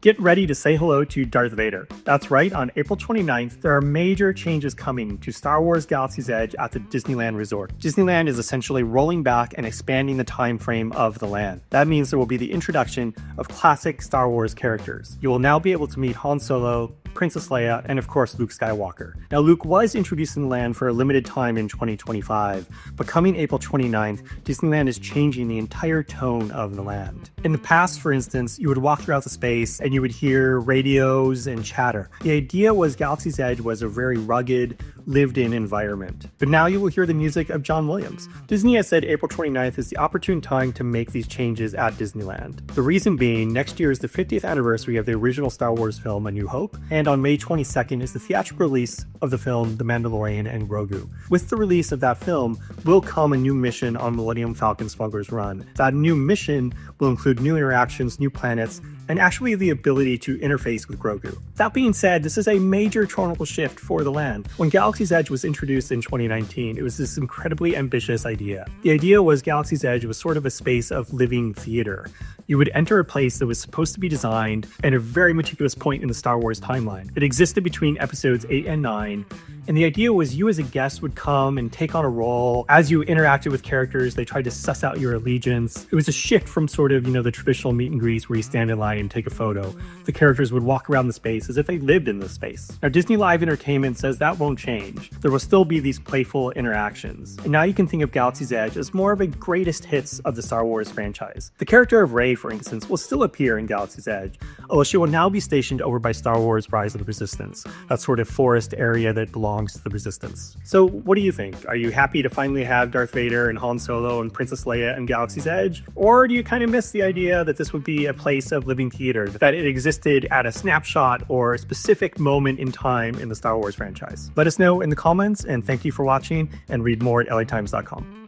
Get ready to say hello to Darth Vader. That's right, on April 29th, there are major changes coming to Star Wars Galaxy's Edge at the Disneyland Resort. Disneyland is essentially rolling back and expanding the time frame of the land. That means there will be the introduction of classic Star Wars characters. You will now be able to meet Han Solo, Princess Leia, and of course Luke Skywalker. Now Luke was introduced in the land for a limited time in 2025, but coming April 29th, Disneyland is changing the entire tone of the land. In the past, for instance, you would walk throughout the space and you would hear radios and chatter. The idea was Galaxy's Edge was a very rugged, lived-in environment. But now you will hear the music of John Williams. Disney has said April 29th is the opportune time to make these changes at Disneyland. The reason being, next year is the 50th anniversary of the original Star Wars film A New Hope, and on May 22nd is the theatrical release of the film The Mandalorian and Grogu. With the release of that film will come a new mission on Millennium Falcon Smuggler's Run. That new mission will include new interactions, new planets, and actually the ability to interface with Grogu. That being said, this is a major tonal shift for the land. When Galaxy's Edge was introduced in 2019, it was this incredibly ambitious idea. The idea was Galaxy's Edge was sort of a space of living theater. You would enter a place that was supposed to be designed at a very meticulous point in the Star Wars timeline. It existed between episodes 8 and 9, and the idea was you as a guest would come and take on a role. As you interacted with characters, they tried to suss out your allegiance. It was a shift from sort of, the traditional meet and greets where you stand in line and take a photo. The characters would walk around the space as if they lived in the space. Now, Disney Live Entertainment says that won't change. There will still be these playful interactions. And now you can think of Galaxy's Edge as more of a greatest hits of the Star Wars franchise. The character of Rey, for instance, will still appear in Galaxy's Edge, although she will now be stationed over by Star Wars Rise of the Resistance, that sort of forest area that belongs to the Resistance. So what do you think? Are you happy to finally have Darth Vader and Han Solo and Princess Leia in Galaxy's Edge? Or do you kind of miss the idea that this would be a place of living theater, that it existed at a snapshot or a specific moment in time in the Star Wars franchise? Let us know in the comments, and thank you for watching, and read more at latimes.com.